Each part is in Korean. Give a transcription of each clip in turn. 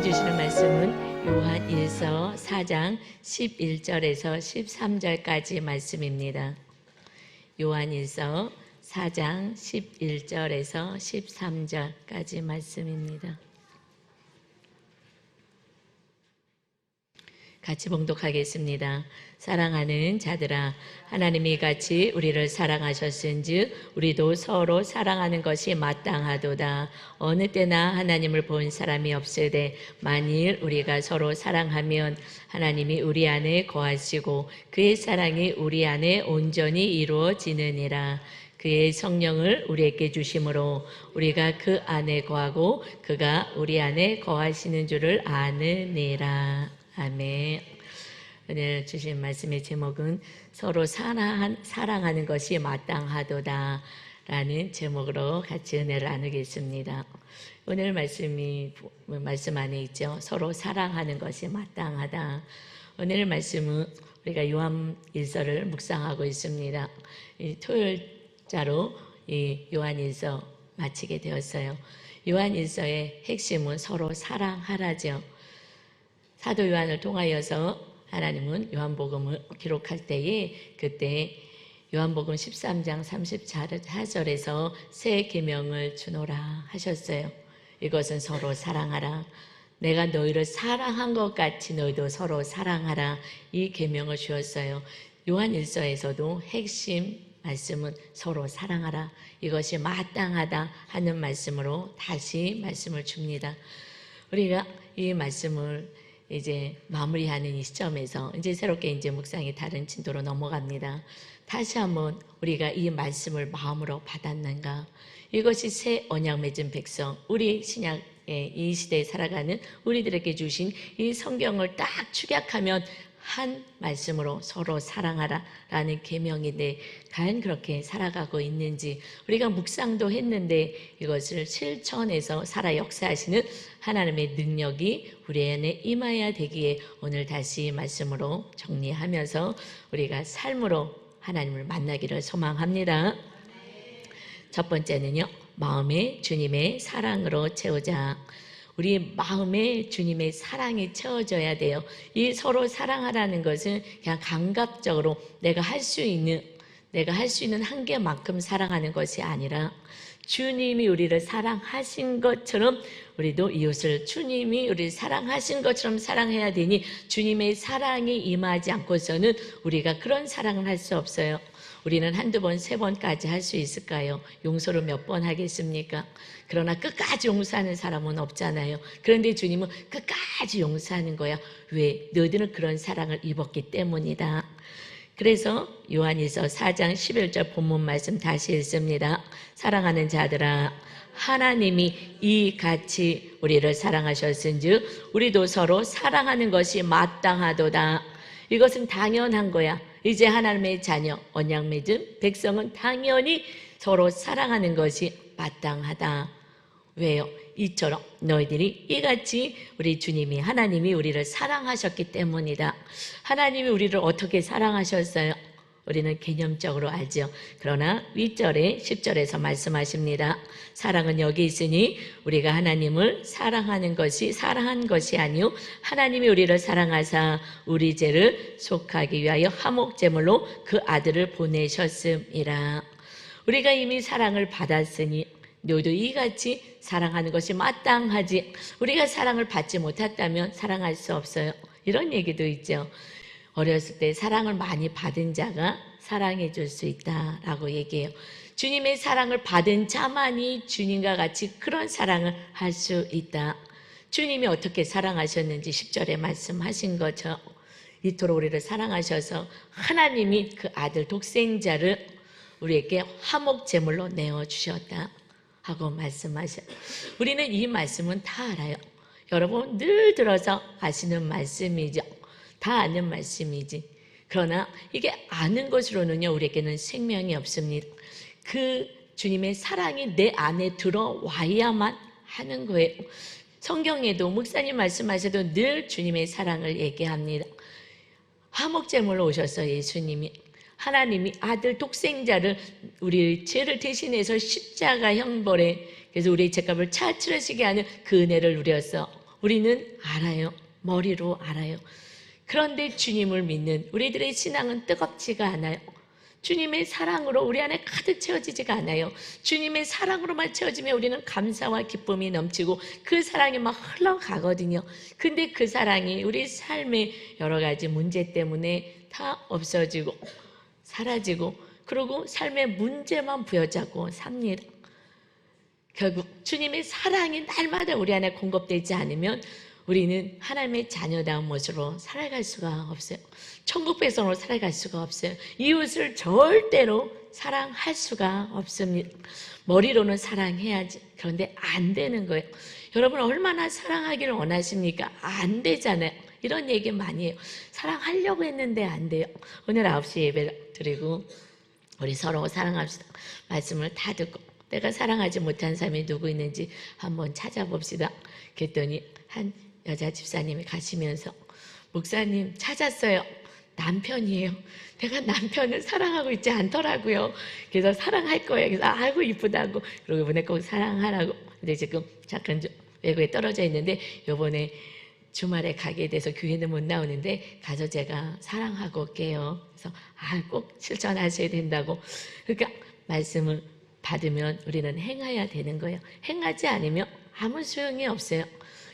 주시는 말씀은 요한 1서 4장 11절에서 13절까지 말씀입니다. 요한 1서 4장 11절에서 13절까지 말씀입니다. 같이 봉독하겠습니다. 사랑하는 자들아, 하나님이 같이 우리를 사랑하셨은즉 우리도 서로 사랑하는 것이 마땅하도다. 어느 때나 하나님을 본 사람이 없으되 만일 우리가 서로 사랑하면 하나님이 우리 안에 거하시고 그의 사랑이 우리 안에 온전히 이루어지느니라. 그의 성령을 우리에게 주심으로 우리가 그 안에 거하고 그가 우리 안에 거하시는 줄을 아느니라. 아멘. 오늘 주신 말씀의 제목은 서로 사랑하는 것이 마땅하도다 라는 제목으로 같이 은혜를 나누겠습니다. 오늘 말씀 안에 있죠. 서로 사랑하는 것이 마땅하다. 오늘 말씀은 우리가 요한 1서를 묵상하고 있습니다. 토요일자로 이 요한 1서 마치게 되었어요. 요한 1서의 핵심은 서로 사랑하라죠. 사도 요한을 통하여서 하나님은 요한복음을 기록할 때에 그때 요한복음 13장 34절에서 새 계명을 주노라 하셨어요. 이것은 서로 사랑하라. 내가 너희를 사랑한 것 같이 너희도 서로 사랑하라. 이 계명을 주었어요. 요한 1서에서도 핵심 말씀은 서로 사랑하라. 이것이 마땅하다 하는 말씀으로 다시 말씀을 줍니다. 우리가 이 말씀을 이제 마무리하는 이 시점에서 이제 새롭게 이제 묵상이 다른 진도로 넘어갑니다. 다시 한번 우리가 이 말씀을 마음으로 받았는가? 이것이 새 언약 맺은 백성, 우리 신약의 이 시대에 살아가는 우리들에게 주신 이 성경을 딱 축약하면 한 말씀으로 서로 사랑하라 라는 계명인데 과연 그렇게 살아가고 있는지 우리가 묵상도 했는데 이것을 실천해서 살아 역사하시는 하나님의 능력이 우리 안에 임하여야 되기에 오늘 다시 말씀으로 정리하면서 우리가 삶으로 하나님을 만나기를 소망합니다. 첫 번째는요, 마음에 주님의 사랑으로 채우자. 우리 마음에 주님의 사랑이 채워져야 돼요. 이 서로 사랑하라는 것은 그냥 감각적으로 내가 할 수 있는 한계만큼 사랑하는 것이 아니라 주님이 우리를 사랑하신 것처럼 우리도 이웃을 주님이 우리를 사랑하신 것처럼 사랑해야 되니 주님의 사랑이 임하지 않고서는 우리가 그런 사랑을 할 수 없어요. 우리는 한두 번, 세 번까지 할 수 있을까요? 용서를 몇 번 하겠습니까? 그러나 끝까지 용서하는 사람은 없잖아요. 그런데 주님은 끝까지 용서하는 거야. 왜? 너희들은 그런 사랑을 입었기 때문이다. 그래서 요한일서 4장 11절 본문 말씀 다시 읽습니다. 사랑하는 자들아, 하나님이 이같이 우리를 사랑하셨은즉 우리도 서로 사랑하는 것이 마땅하도다. 이것은 당연한 거야. 이제 하나님의 자녀, 언약 맺은 백성은 당연히 서로 사랑하는 것이 마땅하다. 왜요? 이처럼 너희들이 이같이 우리 주님이 하나님이 우리를 사랑하셨기 때문이다. 하나님이 우리를 어떻게 사랑하셨어요? 우리는 개념적으로 알죠. 그러나 윗절에 10절에서 말씀하십니다. 사랑은 여기 있으니 우리가 하나님을 사랑한 것이 아니요 하나님이 우리를 사랑하사 우리 죄를 속하기 위하여 화목제물로 그 아들을 보내셨음이라. 우리가 이미 사랑을 받았으니 너희도 이같이 사랑하는 것이 마땅하지. 우리가 사랑을 받지 못했다면 사랑할 수 없어요. 이런 얘기도 있죠. 어렸을 때 사랑을 많이 받은 자가 사랑해 줄 수 있다라고 얘기해요. 주님의 사랑을 받은 자만이 주님과 같이 그런 사랑을 할 수 있다. 주님이 어떻게 사랑하셨는지 10절에 말씀하신 것처럼 이토록 우리를 사랑하셔서 하나님이 그 아들 독생자를 우리에게 화목제물로 내어주셨다 하고 말씀하셔요. 우리는 이 말씀은 다 알아요. 여러분 늘 들어서 아시는 말씀이죠. 다 아는 말씀이지. 그러나 이게 아는 것으로는요 우리에게는 생명이 없습니다. 그 주님의 사랑이 내 안에 들어와야만 하는 거예요. 성경에도 목사님 말씀하셔도 늘 주님의 사랑을 얘기합니다. 화목제물로 오셨어요. 예수님이. 하나님이 아들 독생자를 우리 죄를 대신해서 십자가 형벌에 그래서 우리의 죄값을 차치르시게 하는 그 은혜를 누렸어. 우리는 알아요. 머리로 알아요. 그런데 주님을 믿는 우리들의 신앙은 뜨겁지가 않아요. 주님의 사랑으로 우리 안에 가득 채워지지가 않아요. 주님의 사랑으로만 채워지면 우리는 감사와 기쁨이 넘치고 그 사랑이 막 흘러가거든요. 근데 그 사랑이 우리 삶의 여러 가지 문제 때문에 다 없어지고 사라지고 그리고 삶의 문제만 부여잡고 삽니다. 결국 주님의 사랑이 날마다 우리 안에 공급되지 않으면 우리는 하나님의 자녀다운 모습으로 살아갈 수가 없어요. 천국 백성으로 살아갈 수가 없어요. 이웃을 절대로 사랑할 수가 없습니다. 머리로는 사랑해야지. 그런데 안 되는 거예요. 여러분 얼마나 사랑하기를 원하십니까? 안 되잖아요. 이런 얘기 많이 해요. 사랑하려고 했는데 안 돼요. 오늘 9시 예배 드리고 우리 서로 사랑합시다. 말씀을 다 듣고 내가 사랑하지 못한 사람이 누구 있는지 한번 찾아봅시다. 그랬더니 한 여자 집사님이 가시면서 목사님 찾았어요. 남편이에요. 내가 남편을 사랑하고 있지 않더라고요. 그래서 사랑할 거예요. 그래서 아이고 이쁘다고 그리고 이번에 꼭 사랑하라고. 근데 지금 잠깐 외국에 떨어져 있는데 이번에 주말에 가게 돼서 교회는 못 나오는데 가서 제가 사랑하고 올게요. 그래서 꼭 실천하셔야 된다고. 그러니까 말씀을 받으면 우리는 행해야 되는 거예요. 행하지 않으면 아무 소용이 없어요.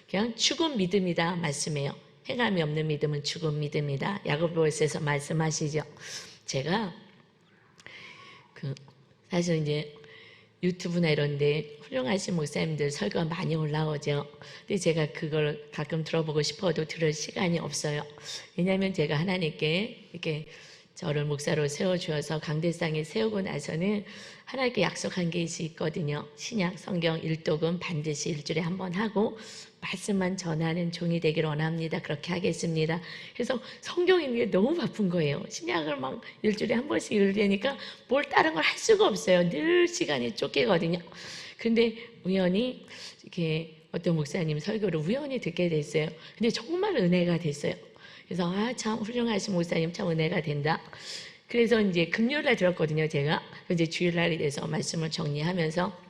그냥 죽은 믿음이다 말씀해요. 행함이 없는 믿음은 죽은 믿음이다. 야고보서에서 말씀하시죠. 제가 사실 이제 유튜브나 이런 데 훌륭하신 목사님들 설교가 많이 올라오죠. 근데 제가 그걸 가끔 들어보고 싶어도 들을 시간이 없어요. 왜냐하면 제가 하나님께 이렇게 저를 목사로 세워주어서 강대상에 세우고 나서는 하나님께 약속한 게 있거든요. 신약 성경 일독은 반드시 일주일에 한 번 하고 말씀만 전하는 종이 되기를 원합니다. 그렇게 하겠습니다. 그래서 성경 읽는 게 너무 바쁜 거예요. 신약을 막 일주일에 한 번씩 읽으니까 뭘 다른 걸 할 수가 없어요. 늘 시간이 쫓기거든요. 근데 우연히 이렇게 어떤 목사님 설교를 우연히 듣게 됐어요. 근데 정말 은혜가 됐어요. 그래서 참 훌륭하신 목사님 참 은혜가 된다. 그래서 이제 금요일날 들었거든요. 제가 이제 주일날이 돼서 말씀을 정리하면서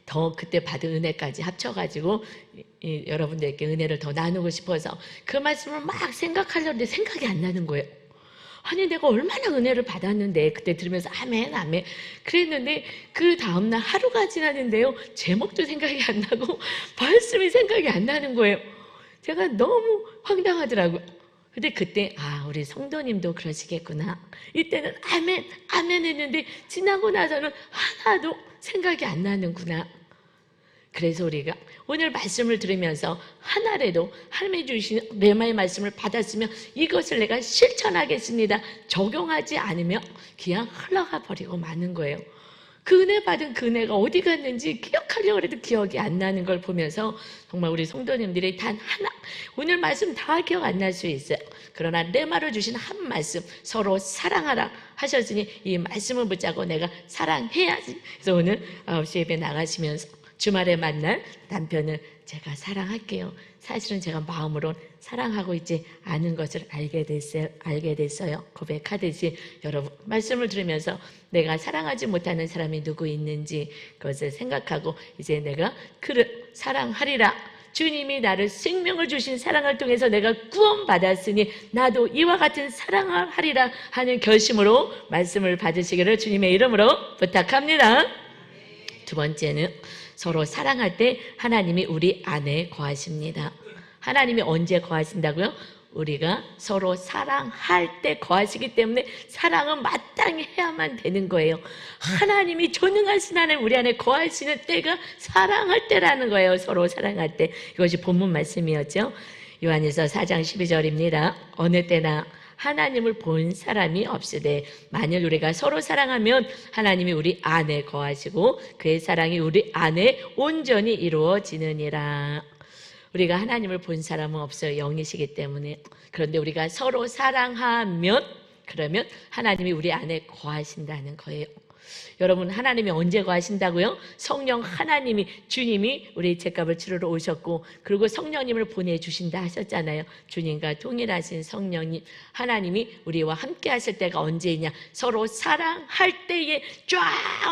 더 그때 받은 은혜까지 합쳐가지고 여러분들께 은혜를 더 나누고 싶어서 그 말씀을 막 생각하려는데 생각이 안 나는 거예요. 아니 내가 얼마나 은혜를 받았는데 그때 들으면서 아멘 아멘 그랬는데 그 다음날 하루가 지났는데요. 제목도 생각이 안 나고 말씀이 생각이 안 나는 거예요. 제가 너무 황당하더라고요. 근데 그때 우리 성도님도 그러시겠구나. 이때는 아멘 아멘 했는데 지나고 나서는 하나도 생각이 안 나는구나. 그래서 우리가 오늘 말씀을 들으면서 하나라도 하나님이 주신 레마의 말씀을 받았으면 이것을 내가 실천하겠습니다. 적용하지 않으면 그냥 흘러가 버리고 마는 거예요. 그 은혜 받은 그 은혜가 어디 갔는지 기억하려고 해도 기억이 안 나는 걸 보면서 정말 우리 성도님들이 단 하나 오늘 말씀 다 기억 안 날 수 있어요. 그러나 레마로 주신 한 말씀 서로 사랑하라 하셨으니 이 말씀을 붙잡고 내가 사랑해야지. 그래서 오늘 9시 예배 나가시면서 주말에 만날 남편을 제가 사랑할게요. 사실은 제가 마음으론 사랑하고 있지 않은 것을 알게 됐어요. 고백하듯이 여러분 말씀을 들으면서 내가 사랑하지 못하는 사람이 누구 있는지 그것을 생각하고 이제 내가 그를 사랑하리라. 주님이 나를 생명을 주신 사랑을 통해서 내가 구원받았으니 나도 이와 같은 사랑을 하리라 하는 결심으로 말씀을 받으시기를 주님의 이름으로 부탁합니다. 두 번째는 서로 사랑할 때 하나님이 우리 안에 거하십니다. 하나님이 언제 거하신다고요? 우리가 서로 사랑할 때 거하시기 때문에 사랑은 마땅히 해야만 되는 거예요. 하나님이 전능하신 하나님 우리 안에 거하시는 때가 사랑할 때라는 거예요. 서로 사랑할 때. 이것이 본문 말씀이었죠. 요한일서 4장 12절입니다. 어느 때나 하나님을 본 사람이 없으되 만일 우리가 서로 사랑하면 하나님이 우리 안에 거하시고 그의 사랑이 우리 안에 온전히 이루어지느니라. 우리가 하나님을 본 사람은 없어요. 영이시기 때문에. 그런데 우리가 서로 사랑하면 그러면 하나님이 우리 안에 거하신다는 거예요. 여러분, 하나님이 언제 거하신다고요? 성령 하나님이, 주님이 우리 죄값을 치르러 오셨고, 그리고 성령님을 보내주신다 하셨잖아요. 주님과 동일하신 성령님, 하나님이 우리와 함께 하실 때가 언제이냐? 서로 사랑할 때에 쫙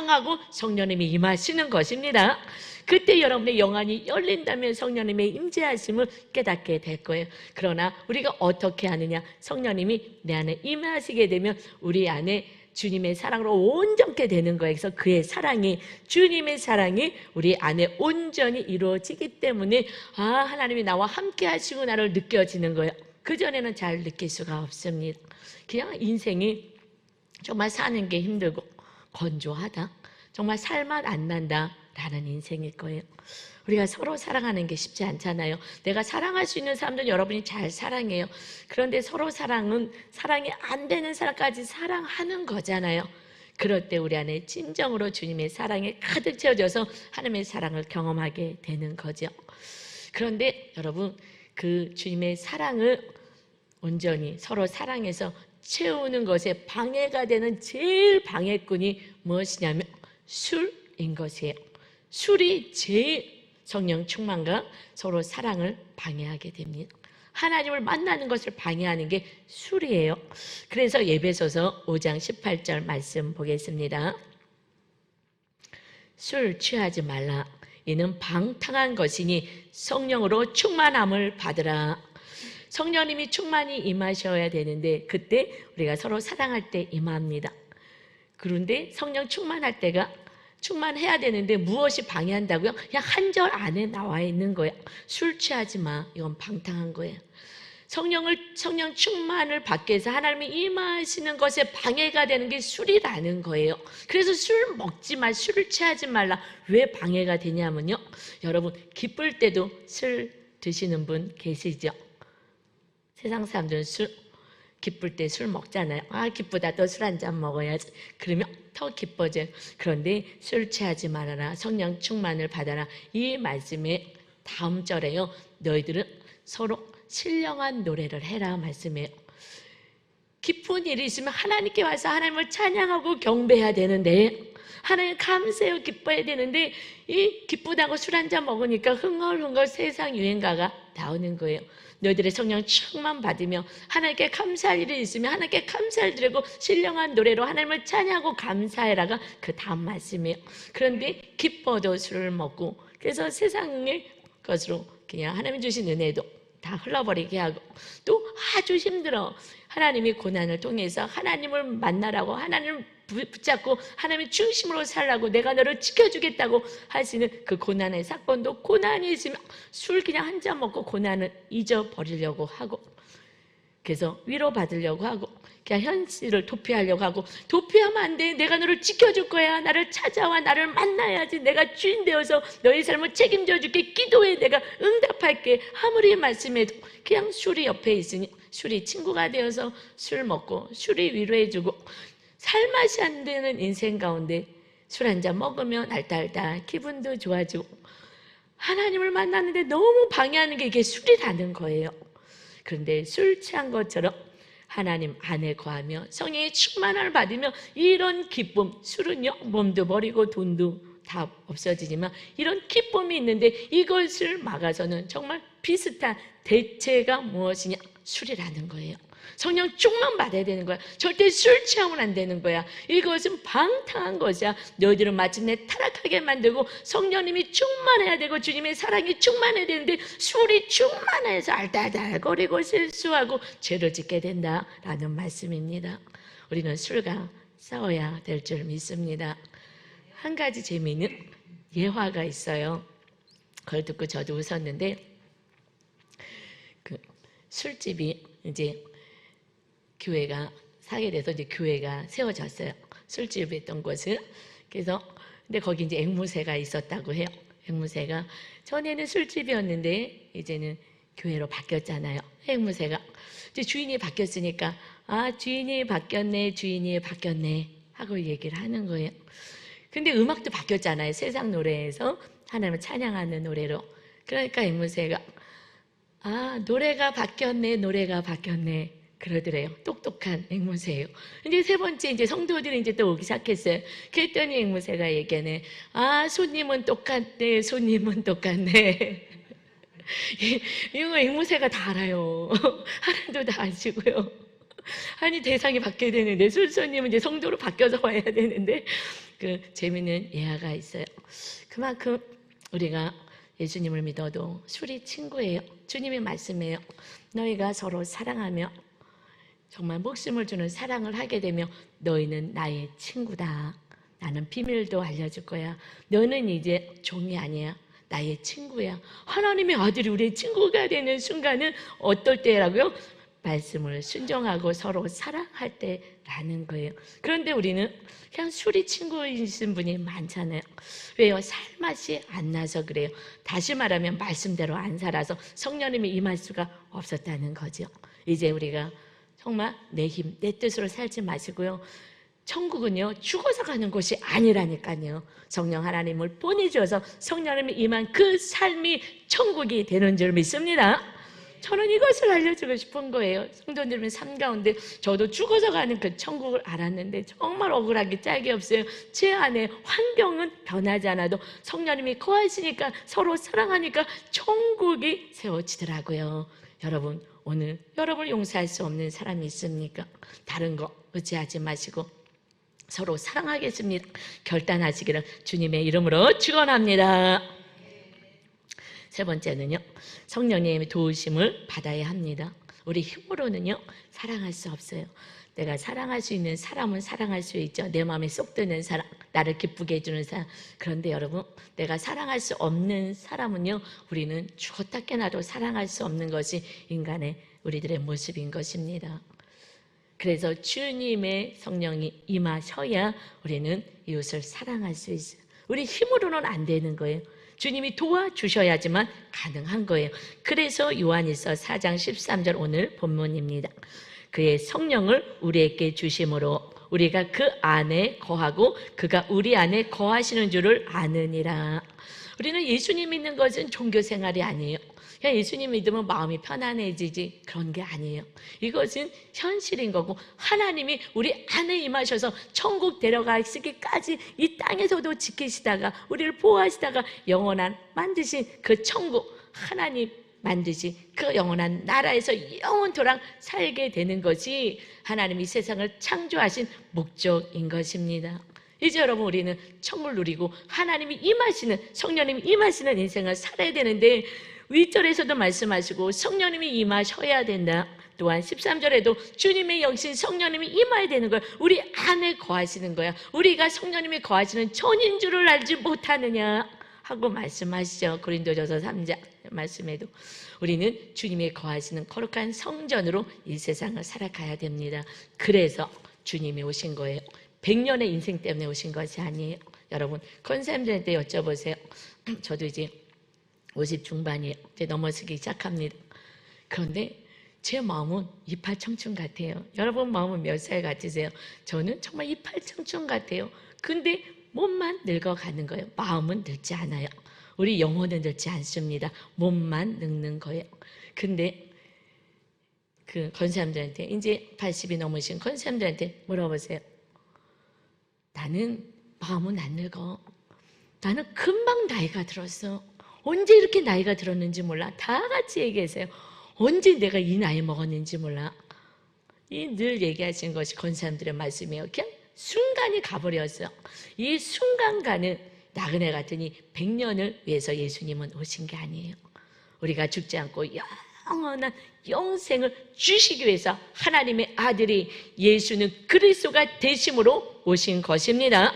하고 성령님이 임하시는 것입니다. 그때 여러분의 영안이 열린다면 성령님의 임재하심을 깨닫게 될 거예요. 그러나 우리가 어떻게 하느냐? 성령님이 내 안에 임하시게 되면 우리 안에 주님의 사랑으로 온전케 되는 거예요. 그래서 그의 사랑이, 주님의 사랑이 우리 안에 온전히 이루어지기 때문에 하나님이 나와 함께 하시구나를 느껴지는 거예요. 그전에는 잘 느낄 수가 없습니다. 그냥 인생이 정말 사는 게 힘들고 건조하다, 정말 살맛 안 난다 라는 인생일 거예요. 우리가 서로 사랑하는 게 쉽지 않잖아요. 내가 사랑할 수 있는 사람들은 여러분이 잘 사랑해요. 그런데 서로 사랑은 사랑이 안 되는 사람까지 사랑하는 거잖아요. 그럴 때 우리 안에 진정으로 주님의 사랑에 가득 채워져서 하나님의 사랑을 경험하게 되는 거죠. 그런데 여러분, 그 주님의 사랑을 온전히 서로 사랑해서 채우는 것에 방해가 되는 제일 방해꾼이 무엇이냐면 술인 것이에요. 술이 제일 성령 충만과 서로 사랑을 방해하게 됩니다. 하나님을 만나는 것을 방해하는 게 술이에요. 그래서 에베소서 5장 18절 말씀 보겠습니다. 술 취하지 말라. 이는 방탕한 것이니 성령으로 충만함을 받으라. 성령님이 충만히 임하셔야 되는데 그때 우리가 서로 사랑할 때 임합니다. 그런데 성령 충만할 때가 충만해야 되는데 무엇이 방해한다고요? 그냥 한 절 안에 나와 있는 거예요. 술 취하지 마. 이건 방탕한 거예요. 성령 충만을 받기 위해서 하나님이 임하시는 것에 방해가 되는 게 술이라는 거예요. 그래서 술 먹지 마, 술을 취하지 말라. 왜 방해가 되냐면요, 여러분, 기쁠 때도 술 드시는 분 계시죠? 세상 사람들은 기쁠 때 술 먹잖아요. 기쁘다, 또 술 한 잔 먹어야지. 그러면 더 기뻐져요. 그런데 술 취하지 말아라, 성령 충만을 받아라. 이 말씀의 다음 절에요, 너희들은 서로 신령한 노래를 해라 말씀이에요. 기쁜 일이 있으면 하나님께 와서 하나님을 찬양하고 경배해야 되는데, 하나님 감사해요, 기뻐해야 되는데, 이 기쁘다고 술 한 잔 먹으니까 흥얼흥얼 세상 유행가가 나오는 거예요. 너희들의 성령 충만 받으며 하나님께 감사할 일이 있으면 하나님께 감사를 드리고 신령한 노래로 하나님을 찬양하고 감사해라가 그 다음 말씀이에요. 그런데 기뻐도 술을 먹고, 그래서 세상의 것으로 그냥 하나님 주신 은혜도 다 흘러버리게 하고, 또 아주 힘들어 하나님이 고난을 통해서 하나님을 만나라고, 하나님을 붙잡고 하나님의 중심으로 살라고, 내가 너를 지켜주겠다고 하시는 그 고난의 사건도, 고난이 있으면 술 그냥 한 잔 먹고 고난을 잊어버리려고 하고, 그래서 위로받으려고 하고, 그냥 현실을 도피하려고 하고, 도피하면 안 돼, 내가 너를 지켜줄 거야, 나를 찾아와, 나를 만나야지, 내가 주인 되어서 너의 삶을 책임져 줄게, 기도해, 내가 응답할게. 아무리 말씀해도 그냥 술이 옆에 있으니 술이 친구가 되어서 술 먹고, 술이 위로해주고, 살맛이 안 되는 인생 가운데 술 한 잔 먹으면 알딸딸 기분도 좋아지고, 하나님을 만나는데 너무 방해하는 게 이게 술이라는 거예요. 그런데 술 취한 것처럼 하나님 안에 거하며 성령의 충만함을 받으며 이런 기쁨, 술은요 몸도 버리고 돈도 다 없어지지만 이런 기쁨이 있는데, 이것을 막아서는 정말 비슷한 대체가 무엇이냐? 술이라는 거예요. 성령 충만 받아야 되는 거야. 절대 술 취하면 안 되는 거야. 이것은 방탕한 것이야. 너희들은 마침내 타락하게 만들고 성령님이 충만해야 되고 주님의 사랑이 충만해야 되는데, 술이 충만해서 알달달거리고 실수하고 죄를 짓게 된다라는 말씀입니다. 우리는 술과 싸워야 될 줄 믿습니다. 한 가지 재미있는 예화가 있어요. 그걸 듣고 저도 웃었는데, 그 술집이 이제 교회가 사게 돼서 이제 교회가 세워졌어요. 술집이 있던 곳을. 그래서 근데 거기 이제 앵무새가 있었다고 해요. 앵무새가 전에는 술집이었는데 이제는 교회로 바뀌었잖아요. 앵무새가 이제 주인이 바뀌었으니까 주인이 바뀌었네 하고 얘기를 하는 거예요. 근데 음악도 바뀌었잖아요. 세상 노래에서 하나님을 찬양하는 노래로. 그러니까 앵무새가 노래가 바뀌었네. 그러더래요. 똑똑한 앵무새예요. 이제 세 번째 이제 성도들이 이제 또 오기 시작했어요. 그랬더니 앵무새가 얘기하네. 아, 손님은 똑같네. 손님은 똑같네. 이거 앵무새가 다 알아요. 하나도 다 아시고요. 아니 대상이 바뀌어야 되는데 손님은 이제 성도로 바뀌어서 와야 되는데 그 재미있는 예화가 있어요. 그만큼 우리가 예수님을 믿어도 술이 친구예요. 주님의 말씀이에요. 너희가 서로 사랑하며 정말 목숨을 주는 사랑을 하게 되면 너희는 나의 친구다. 나는 비밀도 알려줄 거야. 너는 이제 종이 아니야. 나의 친구야. 하나님의 아들이 우리의 친구가 되는 순간은 어떨 때라고요? 말씀을 순종하고 서로 사랑할 때라는 거예요. 그런데 우리는 그냥 술이 친구이신 분이 많잖아요. 왜요? 살맛이 안 나서 그래요. 다시 말하면 말씀대로 안 살아서 성령님이 임할 수가 없었다는 거죠. 이제 우리가 정말 내 힘, 내 뜻으로 살지 마시고요. 천국은요, 죽어서 가는 곳이 아니라니까요. 성령 하나님을 보내주어서 성령님이 임한 그 삶이 천국이 되는 줄 믿습니다. 저는 이것을 알려주고 싶은 거예요. 성도님의 삶 가운데 저도 죽어서 가는 그 천국을 알았는데 정말 억울하게 짝이 없어요. 제 안에 환경은 변하지 않아도 성령님이 거하시니까 서로 사랑하니까 천국이 세워지더라고요. 여러분, 오늘 여러분을 용서할 수 없는 사람이 있습니까? 다른 거 의지하지 마시고 서로 사랑하겠습니다. 결단하시기를 주님의 이름으로 축원합니다. 세 번째는요, 성령님의 도우심을 받아야 합니다. 우리 힘으로는요 사랑할 수 없어요. 내가 사랑할 수 있는 사람은 사랑할 수 있죠. 내 마음에 쏙 드는 사람, 나를 기쁘게 해주는 사람. 그런데 여러분, 내가 사랑할 수 없는 사람은요, 우리는 죽었다 깨나도 사랑할 수 없는 것이 인간의 우리들의 모습인 것입니다. 그래서 주님의 성령이 임하셔야 우리는 이웃을 사랑할 수 있어요. 우리 힘으로는 안 되는 거예요. 주님이 도와주셔야지만 가능한 거예요. 그래서 요한일서 4장 13절 오늘 본문입니다. 그의 성령을 우리에게 주심으로 우리가 그 안에 거하고 그가 우리 안에 거하시는 줄을 아느니라. 우리는 예수님 믿는 것은 종교 생활이 아니에요. 그냥 예수님 믿으면 마음이 편안해지지 그런 게 아니에요. 이것은 현실인 거고 하나님이 우리 안에 임하셔서 천국 데려가시기까지 이 땅에서도 지키시다가 우리를 보호하시다가 영원한 만드신 그 천국 하나님 만드신 그 영원한 나라에서 영원토록 살게 되는 것이 하나님이 세상을 창조하신 목적인 것입니다. 이제 여러분 우리는 천국을 누리고 하나님이 임하시는 성령님이 임하시는 인생을 살아야 되는데 윗절에서도 말씀하시고 성령님이 임하셔야 된다. 또한 13절에도 주님의 영신 성령님이 임해야 되는 거야. 우리 안에 거하시는 거야. 우리가 성령님이 거하시는 천인 줄을 알지 못하느냐 하고 말씀하시죠. 고린도전서 3장 말씀에도 우리는 주님이 거하시는 거룩한 성전으로 이 세상을 살아가야 됩니다. 그래서 주님이 오신 거예요. 100년의 인생 때문에 오신 것이 아니에요. 여러분 권사님들한테 여쭤보세요. 저도 이제 50 중반이에요. 이제 넘어서기 시작합니다. 그런데 제 마음은 28 청춘 같아요. 여러분 마음은 몇 살 같으세요? 저는 정말 28 청춘 같아요. 근데 몸만 늙어가는 거예요. 마음은 늙지 않아요. 우리 영혼은 늙지 않습니다. 몸만 늙는 거예요. 근데 그 권사님들한테 이제 80이 넘으신 권사님들한테 물어보세요. 나는 마음은 안 늙어. 나는 금방 나이가 들었어. 언제 이렇게 나이가 들었는지 몰라. 다 같이 얘기하세요. 언제 내가 이 나이 먹었는지 몰라. 이 늘 얘기하시는 것이 권사님들의 말씀이에요. 그냥 순간이 가버렸어요. 이 순간간은 나그네 같으니 100년을 위해서 예수님은 오신 게 아니에요. 우리가 죽지 않고 영원한 영생을 주시기 위해서 하나님의 아들이 예수는 그리스도가 되심으로 오신 것입니다.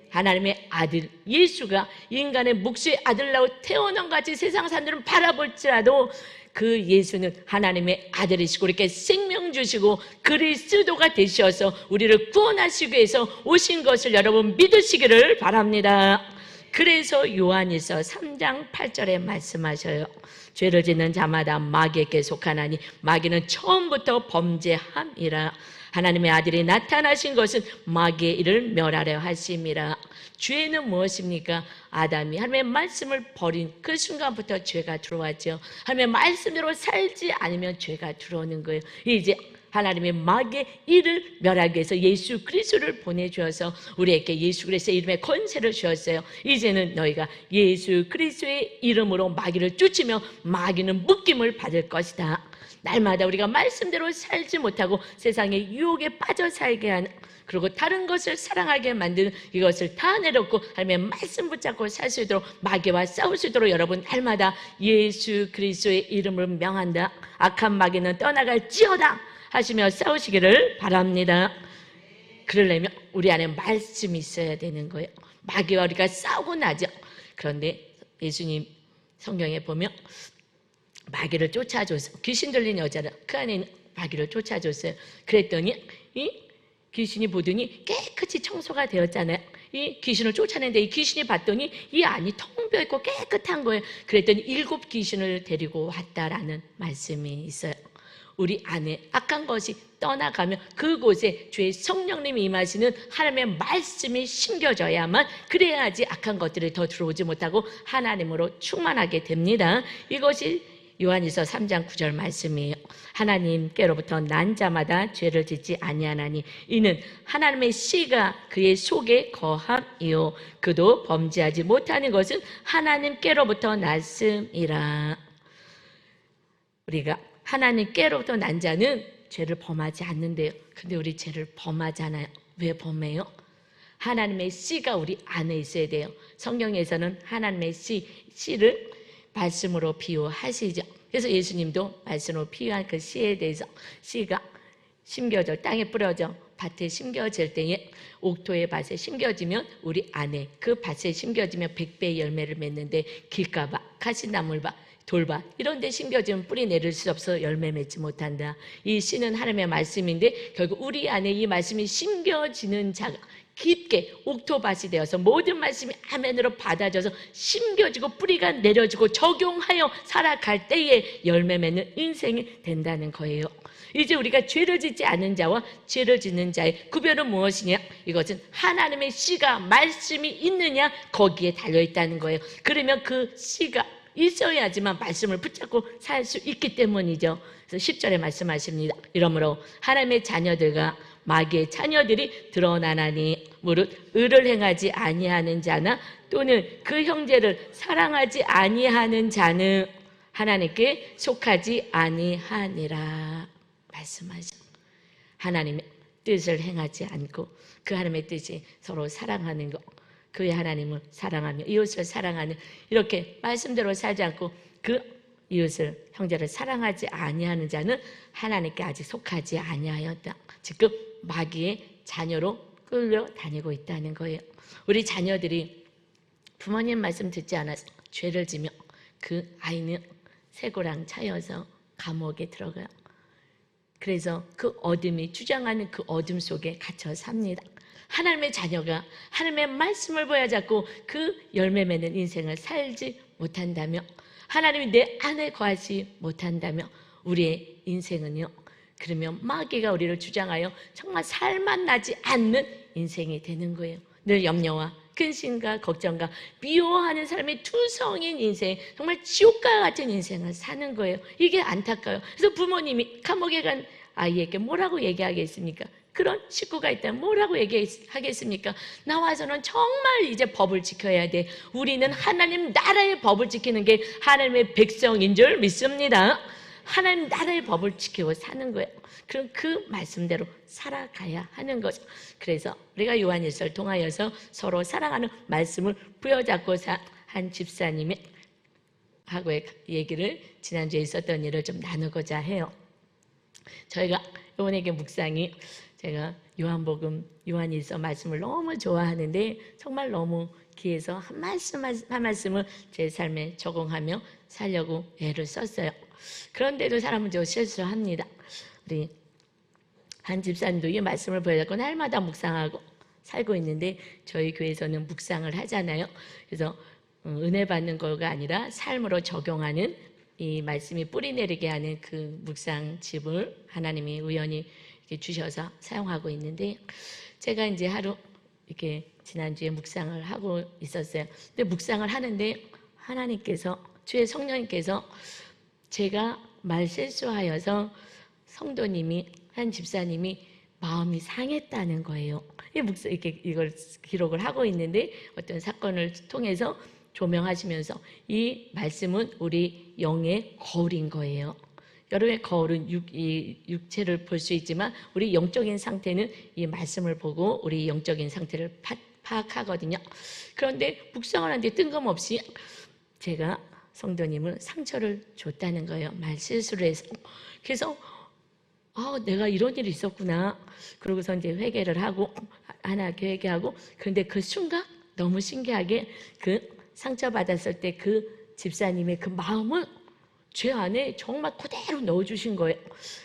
하나님의 아들 예수가 인간의 몫의 아들로 태어난 같이 세상 사람들은 바라볼지라도 그 예수는 하나님의 아들이시고 이렇게 생명 주시고 그리스도가 되셔서 우리를 구원하시기 위해서 오신 것을 여러분 믿으시기를 바랍니다. 그래서 요한일서 3장 8절에 말씀하셔요. 죄를 짓는 자마다 마귀에게 속하나니 마귀는 처음부터 범죄함이라. 하나님의 아들이 나타나신 것은 마귀의 일을 멸하려 하심이라. 죄는 무엇입니까? 아담이 하나님의 말씀을 버린 그 순간부터 죄가 들어왔죠. 하나님의 말씀대로 살지 않으면 죄가 들어오는 거예요. 이제 하나님의 마귀의 일을 멸하기 위해서 예수 그리스도를 보내주어서 우리에게 예수 그리스도의 이름에 권세를 주었어요. 이제는 너희가 예수 그리스도의 이름으로 마귀를 쫓으며 마귀는 묶임을 받을 것이다. 날마다 우리가 말씀대로 살지 못하고 세상의 유혹에 빠져 살게 하는, 그리고 다른 것을 사랑하게 만드는 이것을 다 내려놓고 하나님의 말씀 붙잡고 살 수 있도록, 마귀와 싸울 수 있도록 여러분 날마다 예수 그리스도의 이름을 명한다. 악한 마귀는 떠나갈지어다 하시며 싸우시기를 바랍니다. 그러려면 우리 안에 말씀이 있어야 되는 거예요. 마귀와 우리가 싸우고 나죠. 그런데 예수님 성경에 보면 마귀를 쫓아줘서, 귀신 들린 여자는 그 안에 있는 마귀를 쫓아줬어요. 그랬더니 이 귀신이 보더니 깨끗이 청소가 되었잖아요. 이 귀신을 쫓아내는데 이 귀신이 봤더니 이 안이 텅 비어있고 깨끗한 거예요. 그랬더니 7 귀신을 데리고 왔다라는 말씀이 있어요. 우리 안에 악한 것이 떠나가면 그곳에 주의 성령님이 임하시는 하나님의 말씀이 심겨져야만, 그래야지 악한 것들이 더 들어오지 못하고 하나님으로 충만하게 됩니다. 이것이 요한일서 3장 9절 말씀이에요. 하나님께로부터 난 자마다 죄를 짓지 아니하나니 이는 하나님의 씨가 그의 속에 거함이요 그도 범죄하지 못하는 것은 하나님께로부터 났음이라. 우리가 하나님께로부터 난 자는 죄를 범하지 않는데요. 근데 우리 죄를 범하잖아요. 왜 범해요? 하나님의 씨가 우리 안에 있어야 돼요. 성경에서는 하나님의 씨를 말씀으로 비유하시죠. 그래서 예수님도 말씀으로 비유한 그 씨에 대해서, 씨가 심겨져 땅에 뿌려져 밭에 심겨질 때에, 옥토의 밭에 심겨지면 우리 안에 그 밭에 심겨지면 100배의 열매를 맺는데, 길가밭, 가시나물밭, 돌밭 이런 데 심겨지면 뿌리 내릴 수 없어 열매 맺지 못한다. 이 씨는 하나님의 말씀인데 결국 우리 안에 이 말씀이 심겨지는 자가 깊게 옥토밭이 되어서 모든 말씀이 아멘으로 받아져서 심겨지고 뿌리가 내려지고 적용하여 살아갈 때에 열매 맺는 인생이 된다는 거예요. 이제 우리가 죄를 짓지 않는 자와 죄를 짓는 자의 구별은 무엇이냐? 이것은 하나님의 씨가 말씀이 있느냐 거기에 달려있다는 거예요. 그러면 그 씨가 있어야지만 말씀을 붙잡고 살 수 있기 때문이죠. 그래서 10절에 말씀하십니다. 이러므로 하나님의 자녀들과 마귀의 자녀들이 드러나나니 무릇 의를 행하지 아니하는 자나 또는 그 형제를 사랑하지 아니하는 자는 하나님께 속하지 아니하니라 말씀하죠. 하나님의 뜻을 행하지 않고 그 하나님의 뜻이 서로 사랑하는 것, 그 하나님을 사랑하며 이웃을 사랑하는, 이렇게 말씀대로 살지 않고 그 이웃을 형제를 사랑하지 아니하는 자는 하나님께 아직 속하지 아니하였다. 지금 마귀의 자녀로 끌려다니고 있다는 거예요. 우리 자녀들이 부모님 말씀 듣지 않아서 죄를 지며 그 아이는 쇠고랑 차여서 감옥에 들어가요. 그래서 그 어둠이 주장하는 그 어둠 속에 갇혀 삽니다. 하나님의 자녀가 하나님의 말씀을 보여잡고 그 열매 맺는 인생을 살지 못한다며, 하나님이 내 안에 거하지 못한다며 우리의 인생은요, 그러면 마귀가 우리를 주장하여 정말 살맛나지 않는 인생이 되는 거예요. 늘 염려와 근심과 걱정과 미워하는 사람의 투성인 인생, 정말 지옥과 같은 인생을 사는 거예요. 이게 안타까워요. 그래서 부모님이 감옥에 간 아이에게 뭐라고 얘기하겠습니까? 그런 식구가 있다면 뭐라고 얘기하겠습니까? 나와서는 정말 이제 법을 지켜야 돼. 우리는 하나님 나라의 법을 지키는 게 하나님의 백성인 줄 믿습니다. 하나님 나라의 법을 지키고 사는 거예요. 그럼 그 말씀대로 살아가야 하는 거죠. 그래서 우리가 요한일서를 통하여서 서로 사랑하는 말씀을 부여잡고 한 집사님의 하고의 얘기를, 지난주에 있었던 일을 좀 나누고자 해요. 저희가 이번에 묵상이, 제가 요한복음, 요한일서 말씀을 너무 좋아하는데 정말 너무 귀해서 한 말씀을 제 삶에 적용하며 살려고 애를 썼어요. 그런데도 사람은 저 실수합니다. 우리 한 집사님도 이 말씀을 보여잡고 날마다 묵상하고 살고 있는데, 저희 교회에서는 묵상을 하잖아요. 그래서 은혜 받는 거가 아니라 삶으로 적용하는, 이 말씀이 뿌리 내리게 하는 그 묵상집을 하나님이 우연히 이렇게 주셔서 사용하고 있는데, 제가 이제 하루 이렇게 지난주에 묵상을 하고 있었어요. 근데 묵상을 하는데 하나님께서, 주의 성령님께서 제가 말 실수하여서 성도님이 한 집사님이 마음이 상했다는 거예요. 이렇게 이걸 기록을 하고 있는데 어떤 사건을 통해서 조명하시면서 이 말씀은 우리 영의 거울인 거예요. 여러분의 거울은 육체를 볼 수 있지만 우리 영적인 상태는 이 말씀을 보고 우리 영적인 상태를 파악하거든요. 그런데 묵상을 하는데 뜬금없이 제가 성도님을 상처를 줬다는 거예요. 말실수를 해서. 그래서 내가 이런 일이 있었구나. 그러고서 이제 회개를 하고 하나님께 회개하고, 그런데 그 순간 너무 신기하게 그 상처받았을 때 그 집사님의 그 마음을 죄 안에 정말 그대로 넣어주신 거예요.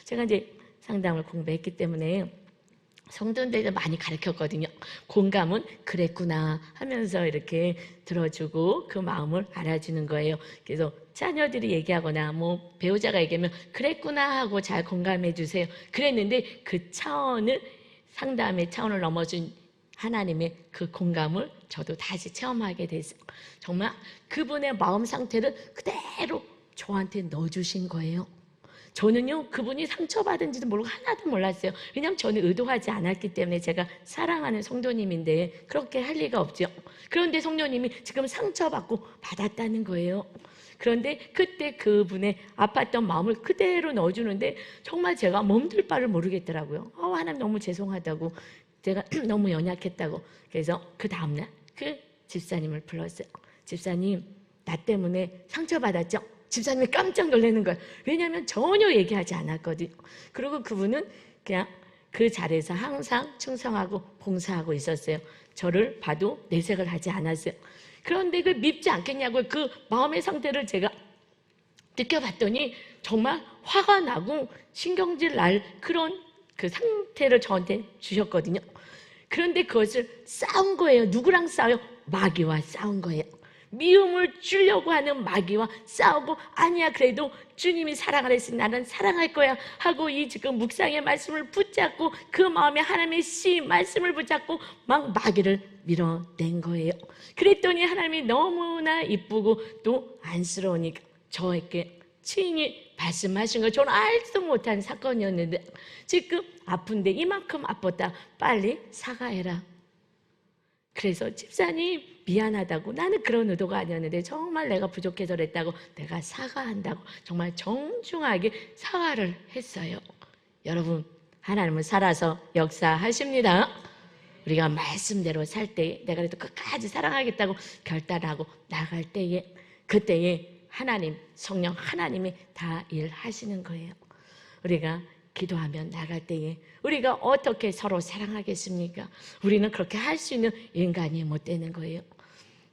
제가 이제 상담을 공부했기 때문에 성도들을 많이 가르쳤거든요. 공감은 그랬구나 하면서 이렇게 들어주고 그 마음을 알아주는 거예요. 그래서 자녀들이 얘기하거나 뭐 배우자가 얘기하면 그랬구나 하고 잘 공감해 주세요. 그랬는데 그 차원을, 상담의 차원을 넘어준 하나님의 그 공감을 저도 다시 체험하게 됐어요. 정말 그분의 마음 상태를 그대로 저한테 넣어주신 거예요. 저는요, 그분이 상처받은지도 모르고 하나도 몰랐어요. 왜냐하면 저는 의도하지 않았기 때문에, 제가 사랑하는 성도님인데 그렇게 할 리가 없죠. 그런데 성도님이 지금 상처받고 받았다는 거예요. 그런데 그때 그분의 아팠던 마음을 그대로 넣어주는데 정말 제가 몸둘 바를 모르겠더라고요. 하나님 너무 죄송하다고, 제가 너무 연약했다고. 그래서 그 다음날 그 집사님을 불렀어요. 집사님, 나 때문에 상처받았죠? 집사님이 깜짝 놀라는 거예요. 왜냐하면 전혀 얘기하지 않았거든요. 그리고 그분은 그냥 그 자리에서 항상 충성하고 봉사하고 있었어요. 저를 봐도 내색을 하지 않았어요. 그런데 그 밉지 않겠냐고 그 마음의 상태를 제가 느껴봤더니 정말 화가 나고 신경질 날 그런 그 상태를 저한테 주셨거든요. 그런데 그것을 싸운 거예요. 누구랑 싸워요? 마귀와 싸운 거예요. 미움을 주려고 하는 마귀와 싸우고, 아니야 그래도 주님이 사랑을 했으니 나는 사랑할 거야 하고 이 지금 묵상의 말씀을 붙잡고 그 마음에 하나님의 시 말씀을 붙잡고 막 마귀를 밀어낸 거예요. 그랬더니 하나님이 너무나 이쁘고 또 안쓰러우니까 저에게 친히 말씀하신 거예요. 저는 알지도 못한 사건이었는데, 지금 아픈데 이만큼 아팠다, 빨리 사과해라. 그래서 집사님 미안하다고, 나는 그런 의도가 아니었는데 정말 내가 부족해서 그랬다고, 내가 사과한다고 정말 정중하게 사과를 했어요. 여러분, 하나님은 살아서 역사하십니다. 우리가 말씀대로 살 때, 내가 그래도 끝까지 사랑하겠다고 결단하고 나갈 때에, 그때에 하나님, 성령 하나님이 다 일하시는 거예요. 우리가 기도하면 나갈 때에 우리가 어떻게 서로 사랑하겠습니까? 우리는 그렇게 할 수 있는 인간이 못 되는 거예요.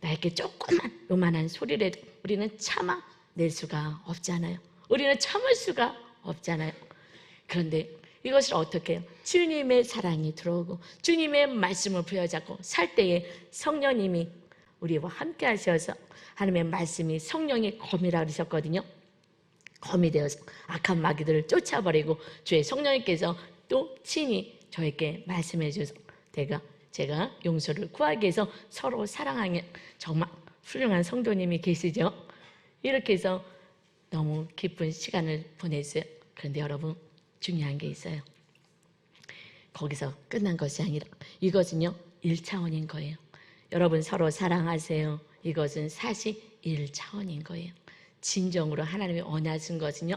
나에게 조그만 요만한 소리라도 우리는 참아낼 수가 없잖아요. 우리는 참을 수가 없잖아요. 그런데 이것을 어떻게 해요? 주님의 사랑이 들어오고 주님의 말씀을 부여잡고 살 때에 성령님이 우리와 함께 하셔서, 하나님의 말씀이 성령의 검이라 그러셨거든요. 검이 되어서 악한 마귀들을 쫓아버리고 주의 성령님께서 또 친히 저에게 말씀해 주셔서 제가 용서를 구하기 위해서 서로 사랑하는 정말 훌륭한 성도님이 계시죠. 이렇게 해서 너무 기쁜 시간을 보냈어요. 그런데 여러분, 중요한 게 있어요. 거기서 끝난 것이 아니라 이것은요 1차원인 거예요. 여러분, 서로 사랑하세요. 이것은 사실 1차원인 거예요. 진정으로 하나님이 원하신 것은요,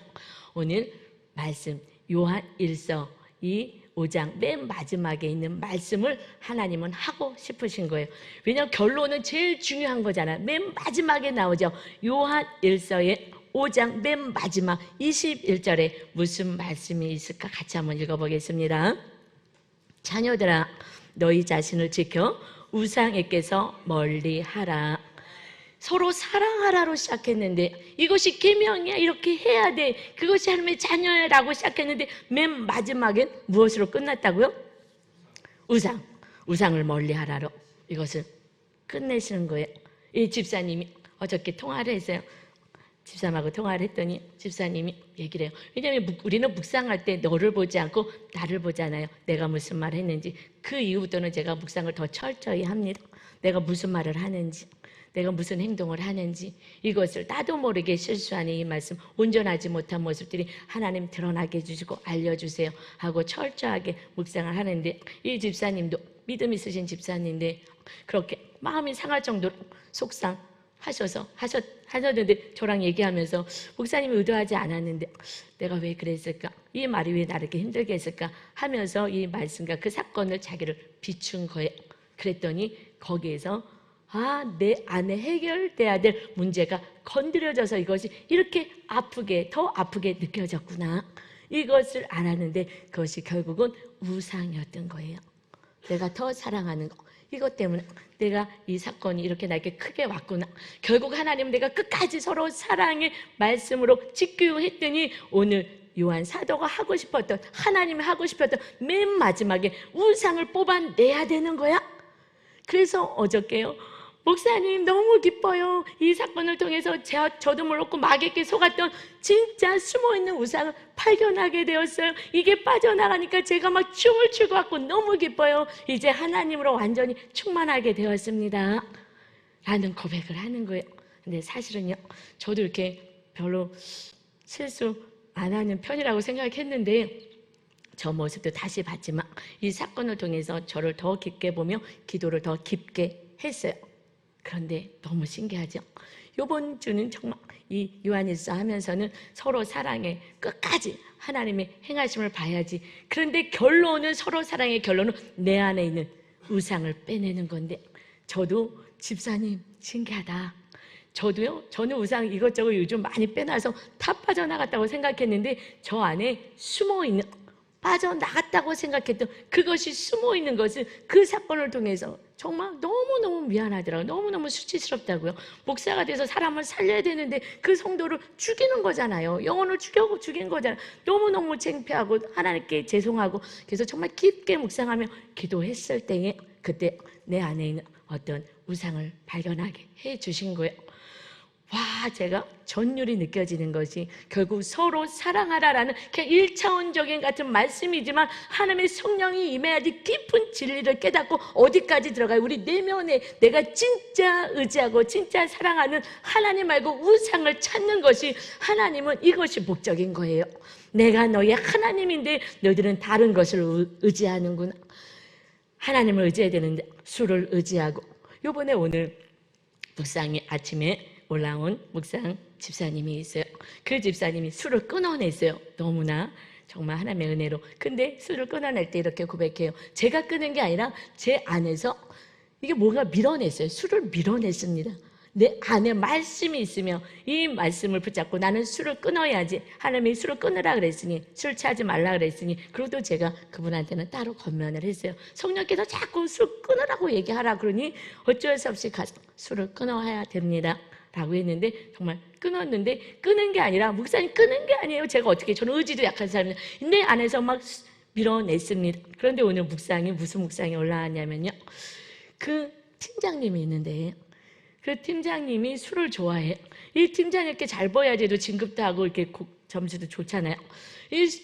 오늘 말씀 요한 1서 이 5장 맨 마지막에 있는 말씀을 하나님은 하고 싶으신 거예요. 왜냐하면 결론은 제일 중요한 거잖아요. 맨 마지막에 나오죠. 요한 1서의 5장 맨 마지막 21절에 무슨 말씀이 있을까 같이 한번 읽어보겠습니다. 자녀들아, 너희 자신을 지켜 우상에게서 멀리하라. 서로 사랑하라로 시작했는데 이것이 계명이야, 이렇게 해야 돼, 그것이 하나님의 자녀라고 시작했는데 맨 마지막엔 무엇으로 끝났다고요? 우상을 멀리하라로 이것을 끝내시는 거예요. 이 집사님이 어저께 통화를 했어요. 집사님하고 통화를 했더니 집사님이 얘기를 해요. 왜냐하면 우리는 묵상할 때 너를 보지 않고 나를 보잖아요. 내가 무슨 말을 했는지. 그 이후부터는 제가 묵상을 더 철저히 합니다. 내가 무슨 말을 하는지, 내가 무슨 행동을 하는지, 이것을 나도 모르게 실수하는 이 말씀, 온전하지 못한 모습들이 하나님 드러나게 해주시고 알려주세요 하고 철저하게 묵상을 하는데, 이 집사님도 믿음 있으신 집사님인데 그렇게 마음이 상할 정도로 하셨는데 저랑 얘기하면서 목사님이 의도하지 않았는데 내가 왜 그랬을까? 이 말이 왜 나를 이렇게 힘들게 했을까? 하면서 이 말씀과 그 사건을 자기를 비춘 거예요. 그랬더니 거기에서 내 안에 해결돼야 될 문제가 건드려져서 이것이 이렇게 더 아프게 느껴졌구나. 이것을 알았는데 그것이 결국은 우상이었던 거예요. 내가 더 사랑하는 거, 이것 때문에 내가 이 사건이 이렇게 나에게 크게 왔구나. 결국 하나님은 내가 끝까지 서로 사랑의 말씀으로 지키했더니 오늘 요한 사도가 하고 싶었던, 하나님이 하고 싶었던 맨 마지막에 우상을 뽑아내야 되는 거야. 그래서 어저께요, 목사님 너무 기뻐요. 이 사건을 통해서 저도 모르고 마귀에게 속았던 진짜 숨어있는 우상을 발견하게 되었어요. 이게 빠져나가니까 제가 막 춤을 추고 왔고 너무 기뻐요. 이제 하나님으로 완전히 충만하게 되었습니다 라는 고백을 하는 거예요. 근데 사실은요, 저도 이렇게 별로 실수 안 하는 편이라고 생각했는데 저 모습도 다시 봤지만 이 사건을 통해서 저를 더 깊게 보며 기도를 더 깊게 했어요. 그런데 너무 신기하죠? 이번 주는 정말 이 요한일서 하면서는 서로 사랑의 끝까지 하나님의 행하심을 봐야지. 그런데 결론은, 서로 사랑의 결론은 내 안에 있는 우상을 빼내는 건데, 저도 집사님 신기하다. 저는 우상 이것저것 요즘 많이 빼놔서 다 빠져나갔다고 생각했는데 저 안에 숨어있는, 빠져나갔다고 생각했던 그것이 숨어있는 것을 그 사건을 통해서 정말 너무너무 미안하더라고요. 너무너무 수치스럽다고요. 목사가 돼서 사람을 살려야 되는데 그 성도를 죽이는 거잖아요. 영혼을 죽인 거잖아요. 너무너무 창피하고 하나님께 죄송하고, 그래서 정말 깊게 묵상하며 기도했을 때에 그때 내 안에 있는 어떤 우상을 발견하게 해주신 거예요. 와, 제가 전율이 느껴지는 것이 결국 서로 사랑하라라는 그냥 1차원적인 같은 말씀이지만 하나님의 성령이 임해야지 깊은 진리를 깨닫고 어디까지 들어가요. 우리 내면에 내가 진짜 의지하고 진짜 사랑하는 하나님 말고 우상을 찾는 것이, 하나님은 이것이 목적인 거예요. 내가 너의 하나님인데 너희들은 다른 것을 의지하는구나. 하나님을 의지해야 되는데 술을 의지하고. 요번에 오늘 묵상이 아침에 올라온 묵상 집사님이 있어요. 그 집사님이 술을 끊어냈어요. 너무나 정말 하나님의 은혜로. 근데 술을 끊어낼 때 이렇게 고백해요. 제가 끊은 게 아니라 제 안에서 이게 뭔가 밀어냈어요. 술을 밀어냈습니다. 내 안에 말씀이 있으며 이 말씀을 붙잡고 나는 술을 끊어야지. 하나님이 술을 끊으라 그랬으니, 술 취하지 말라 그랬으니. 그래도 제가 그분한테는 따로 권면을 했어요. 성령께서 자꾸 술 끊으라고 얘기하라 그러니 어쩔 수 없이 가서 술을 끊어야 됩니다 라고 했는데, 정말 끊었는데, 끊은 게 아니라, 목사님 끊은 게 아니에요. 제가 어떻게, 저는 의지도 약한 사람이에요. 내 안에서 막 밀어냈습니다. 그런데 오늘 묵상이 무슨 묵상이 올라왔냐면요, 그 팀장님이 있는데 그 팀장님이 술을 좋아해요. 이 팀장이 이렇게 잘 보여야지 도 진급도 하고 이렇게 점수도 좋잖아요.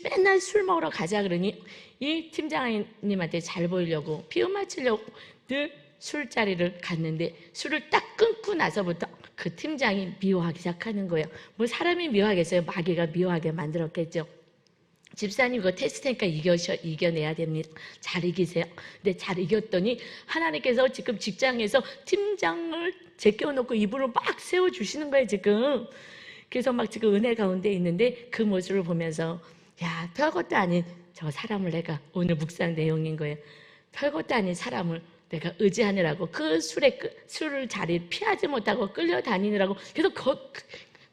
맨날 술 먹으러 가자 그러니 이 팀장님한테 잘 보이려고 비움 맞추려고 늘 술자리를 갔는데, 술을 딱 끊고 나서부터 그 팀장이 미워하기 시작하는 거예요. 뭐 사람이 미워하겠어요? 마귀가 미워하게 만들었겠죠. 집사님 이거 테스트니까 이겨내야 됩니다. 잘 이기세요. 근데 잘 이겼더니 하나님께서 지금 직장에서 팀장을 제껴놓고 이분을 막 세워주시는 거예요 지금. 그래서 막 지금 은혜 가운데 있는데 그 모습을 보면서, 야, 별것도 아닌 저 사람을 내가, 오늘 묵상 내용인 거예요. 별것도 아닌 사람을 내가 의지하느라고 그 술 자리를 피하지 못하고 끌려다니느라고 계속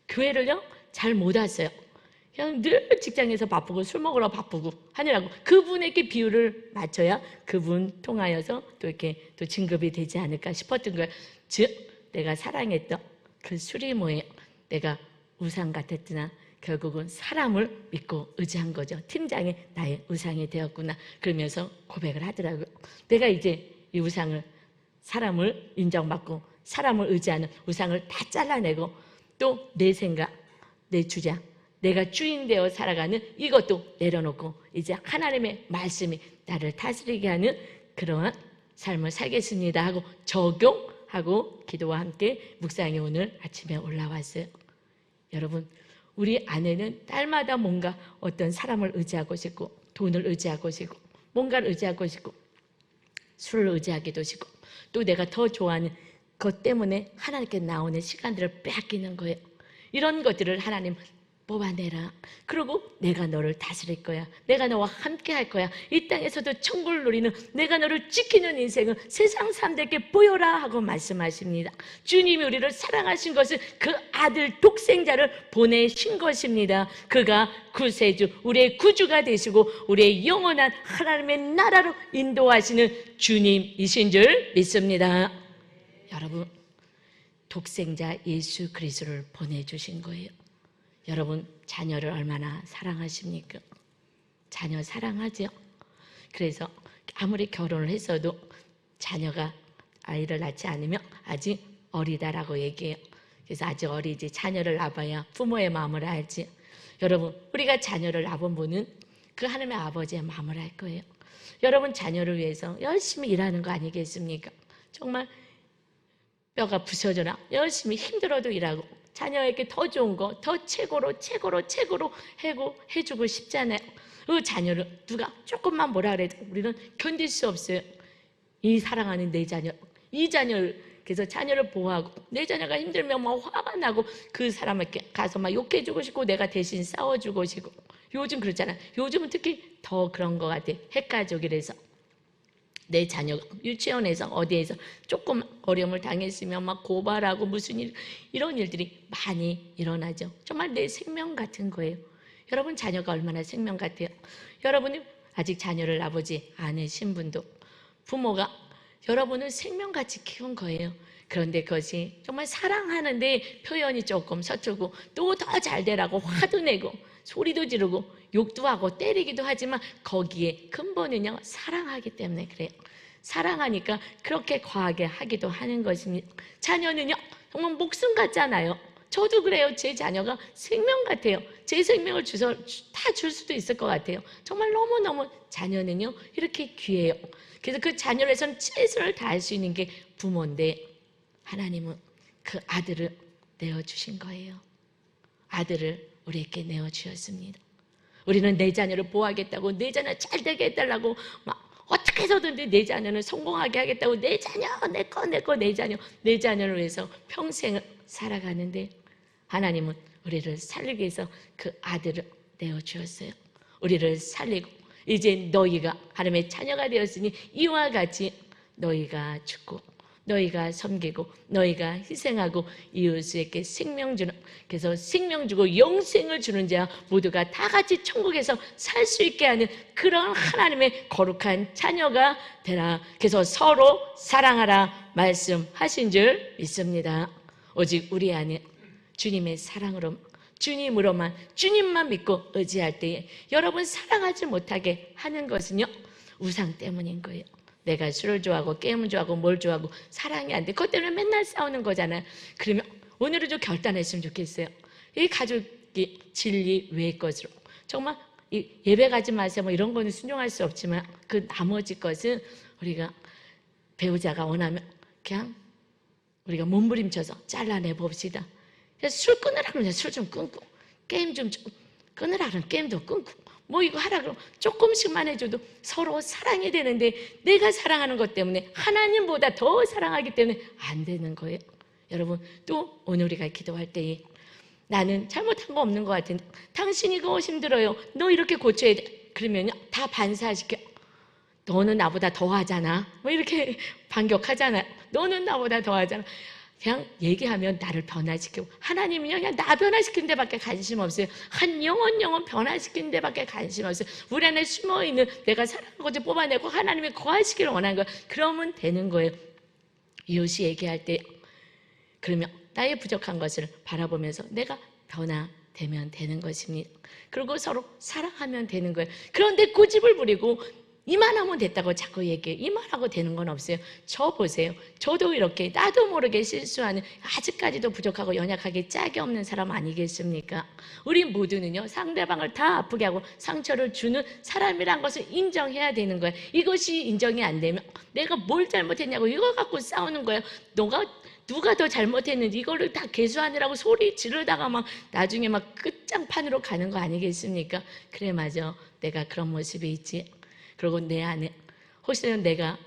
교회를요 잘 못 왔어요. 그냥 늘 직장에서 바쁘고 술 먹으러 바쁘고 하느라고 그분에게 비율을 맞춰야 그분 통하여서 또 이렇게 또 진급이 되지 않을까 싶었던 거예요. 즉 내가 사랑했던 그 술이 뭐예요? 내가 우상 같았으나 결국은 사람을 믿고 의지한 거죠. 팀장이 나의 우상이 되었구나. 그러면서 고백을 하더라고요. 내가 이제 이 우상을, 사람을 인정받고 사람을 의지하는 우상을 다 잘라내고 또 내 생각, 내 주장, 내가 주인 되어 살아가는 이것도 내려놓고 이제 하나님의 말씀이 나를 다스리게 하는 그러한 삶을 살겠습니다 하고 적용, 하고 기도와 함께 묵상이 오늘 아침에 올라왔어요. 여러분, 우리 안에는 딸마다 뭔가 어떤 사람을 의지하고 싶고, 돈을 의지하고 싶고, 뭔가를 의지하고 싶고, 술을 의지하기도 싶고, 또 내가 더 좋아하는 것 때문에 하나님께 나오는 시간들을 빼앗기는 거예요. 이런 것들을 하나님 뽑아내라. 그리고 내가 너를 다스릴 거야. 내가 너와 함께 할 거야. 이 땅에서도 천국을 누리는, 내가 너를 지키는 인생을 세상 사람들에게 보여라 하고 말씀하십니다. 주님이 우리를 사랑하신 것은 그 아들 독생자를 보내신 것입니다. 그가 구세주, 우리의 구주가 되시고 우리의 영원한 하나님의 나라로 인도하시는 주님이신 줄 믿습니다. 여러분, 독생자 예수 그리스도를 보내주신 거예요. 여러분, 자녀를 얼마나 사랑하십니까? 자녀 사랑하죠? 그래서 아무리 결혼을 했어도 자녀가 아이를 낳지 않으면 아직 어리다라고 얘기해요. 그래서 아직 어리지, 자녀를 낳아야 부모의 마음을 알지. 여러분, 우리가 자녀를 낳은 분은 그 하나님의 아버지의 마음을 알 거예요. 여러분, 자녀를 위해서 열심히 일하는 거 아니겠습니까? 정말 뼈가 부서져라 열심히 힘들어도 일하고 자녀에게 더 좋은 거, 더 최고로 해주고 싶잖아요. 그 자녀를 누가 조금만 뭐라 그래도 우리는 견딜 수 없어요. 이 사랑하는 내 자녀, 이 자녀를, 그래서 자녀를 보호하고 내 자녀가 힘들면 막 화가 나고 그 사람에게 가서 막 욕해주고 싶고 내가 대신 싸워주고 싶고. 요즘 그렇잖아. 요즘은 특히 더 그런 것 같아. 핵가족이라서 내 자녀가 유치원에서 어디에서 조금 어려움을 당했으면 막 고발하고 무슨 일, 이런 일들이 많이 일어나죠. 정말 내 생명 같은 거예요. 여러분, 자녀가 얼마나 생명 같아요. 여러분이 아직 자녀를 낳아보지 않으신 분도 부모가 여러분을 생명같이 키운 거예요. 그런데 그것이 정말 사랑하는데 표현이 조금 서툴고 또 더 잘 되라고 화도 내고 소리도 지르고 욕도 하고 때리기도 하지만 거기에 근본은요, 사랑하기 때문에 그래요. 사랑하니까 그렇게 과하게 하기도 하는 것입니다. 자녀는요, 정말 목숨 같잖아요. 저도 그래요. 제 자녀가 생명 같아요. 제 생명을 다 줄 수도 있을 것 같아요. 정말 너무너무 자녀는요, 이렇게 귀해요. 그래서 그 자녀를 위해서는 최선을 다할 수 있는 게 부모인데 하나님은 그 아들을 내어주신 거예요. 아들을 우리에게 내어주셨습니다. 우리는 내 자녀를 보호하겠다고, 내 자녀 잘 되게 해달라고 막 어떻게 해서든지 내 자녀는 성공하게 하겠다고 내 자녀, 내 자녀를 위해서 평생을 살아가는데 하나님은 우리를 살리기 위해서 그 아들을 내어주었어요. 우리를 살리고 이제 너희가 하나님의 자녀가 되었으니 이와 같이 너희가 죽고 너희가 섬기고 너희가 희생하고 이웃에게 생명 주는, 그래서 생명 주고 영생을 주는 자 모두가 다 같이 천국에서 살 수 있게 하는 그런 하나님의 거룩한 자녀가 되라. 그래서 서로 사랑하라 말씀하신 줄 믿습니다. 오직 우리 안에 주님의 사랑으로, 주님만 믿고 의지할 때에 여러분 사랑하지 못하게 하는 것은요, 우상 때문인 거예요. 내가 술을 좋아하고 게임을 좋아하고 뭘 좋아하고 사랑이 안 돼. 그것 때문에 맨날 싸우는 거잖아요. 그러면 오늘은 좀 결단했으면 좋겠어요. 이 가족이 진리 외의 것으로 정말 예배 가지 마세요 뭐 이런 거는 순종할 수 없지만 그 나머지 것은 우리가 배우자가 원하면 그냥 우리가 몸부림쳐서 잘라내 봅시다. 술 끊으라 그러면 술 좀 끊고, 게임 좀 끊으라 그러면 게임도 끊고, 뭐 이거 하라 그러면 조금씩만 해줘도 서로 사랑이 되는데 내가 사랑하는 것 때문에 하나님보다 더 사랑하기 때문에 안 되는 거예요. 여러분, 또 오늘 우리가 기도할 때에 나는 잘못한 거 없는 것 같은데 당신이 그거 힘들어요. 너 이렇게 고쳐야 돼. 그러면요, 다 반사시켜. 너는 나보다 더 하잖아. 뭐 이렇게 반격하잖아요. 너는 나보다 더 하잖아. 그냥 얘기하면 나를 변화시키고, 하나님은요 그냥 나 변화시키는 데밖에 관심 없어요. 한 영혼 변화시키는 데밖에 관심 없어요. 우리 안에 숨어있는 내가 사랑하는 것을 뽑아내고 하나님이 거하시기를 원하는 거예요. 그러면 되는 거예요. 이웃이 얘기할 때 그러면 나의 부족한 것을 바라보면서 내가 변화되면 되는 것입니다. 그리고 서로 사랑하면 되는 거예요. 그런데 고집을 부리고 이만하면 됐다고 자꾸 얘기해요. 이만하고 되는 건 없어요. 저 보세요. 저도 이렇게 나도 모르게 실수하는, 아직까지도 부족하고 연약하게 짝이 없는 사람 아니겠습니까? 우리 모두는요, 상대방을 다 아프게 하고 상처를 주는 사람이란 것을 인정해야 되는 거예요. 이것이 인정이 안 되면 내가 뭘 잘못했냐고 이걸 갖고 싸우는 거예요. 누가 더 잘못했는지 이거를 다 개수하느라고 소리 지르다가 막 나중에 막 끝장판으로 가는 거 아니겠습니까? 그래, 맞아. 내가 그런 모습이 있지. 그리고 내 안에 혹시나 내가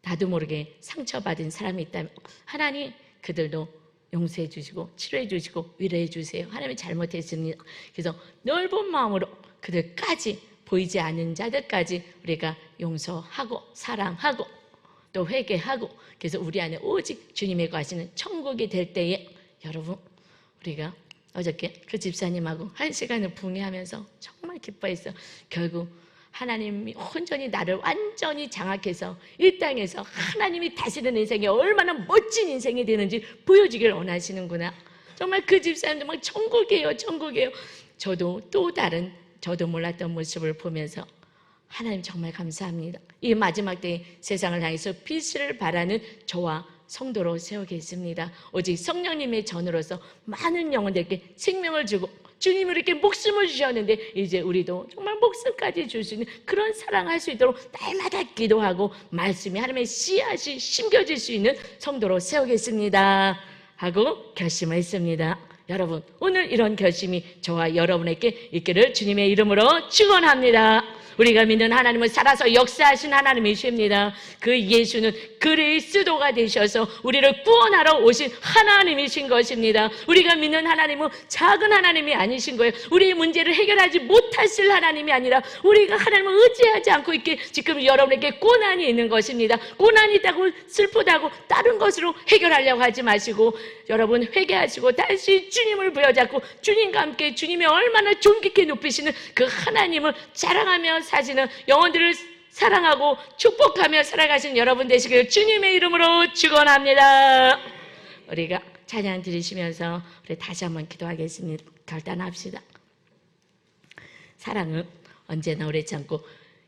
나도 모르게 상처받은 사람이 있다면 하나님 그들도 용서해 주시고 치료해 주시고 위로해 주세요. 하나님이 잘못했습니다. 그래서 넓은 마음으로 그들까지, 보이지 않는 자들까지 우리가 용서하고 사랑하고 또 회개하고, 그래서 우리 안에 오직 주님의 거하시는 천국이 될 때에, 여러분, 우리가 어저께 그 집사님하고 1시간을 붕해하면서 정말 기뻐했어요. 결국 하나님이 온전히 나를 완전히 장악해서 이 땅에서 하나님이 다스리는 인생이 얼마나 멋진 인생이 되는지 보여주길 원하시는구나. 정말 그 집사님도 막 천국이에요, 천국이에요. 저도 또 다른, 저도 몰랐던 모습을 보면서 하나님 정말 감사합니다. 이 마지막 때에 세상을 향해서 빛을 발하는 저와 성도로 세우겠습니다. 오직 성령님의 전으로서 많은 영혼들에게 생명을 주고 주님이 이렇게 목숨을 주셨는데 이제 우리도 정말 목숨까지 줄 수 있는 그런 사랑할 수 있도록 날마다 기도하고 말씀이 하나님의 씨앗이 심겨질 수 있는 성도로 세우겠습니다 하고 결심을 했습니다. 여러분, 오늘 이런 결심이 저와 여러분에게 있기를 주님의 이름으로 축원합니다. 우리가 믿는 하나님은 살아서 역사하신 하나님이십니다. 그 예수는 그리스도가 되셔서 우리를 구원하러 오신 하나님이신 것입니다. 우리가 믿는 하나님은 작은 하나님이 아니신 거예요. 우리의 문제를 해결하지 못하실 하나님이 아니라 우리가 하나님을 의지하지 않고 있게 지금 여러분에게 고난이 있는 것입니다. 고난이 있다고 슬프다고 다른 것으로 해결하려고 하지 마시고 여러분 회개하시고 다시 주님을 부여잡고 주님과 함께 주님이 얼마나 존귀케 높이시는 그 하나님을 자랑하며 사시는 영혼들을 사랑하고 축복하며 살아가신 여러분 되시길 주님의 이름으로 축원합니다. 우리가 찬양 드리시면서 우리 다시 한번 기도하겠습니다. 결단합시다. 사랑은 언제나 오래지 않고,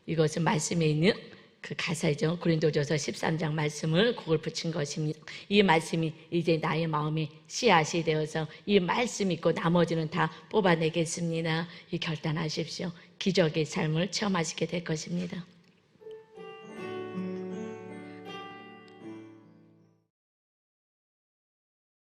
이것은 말씀에 있는 그 가사이죠. 고린도전서 13장 말씀을 곡을 붙인 것입니다. 이 말씀이 이제 나의 마음에 씨앗이 되어서 이 말씀 있고 나머지는 다 뽑아내겠습니다. 이 결단하십시오. 기적의 삶을 체험하시게 될 것입니다.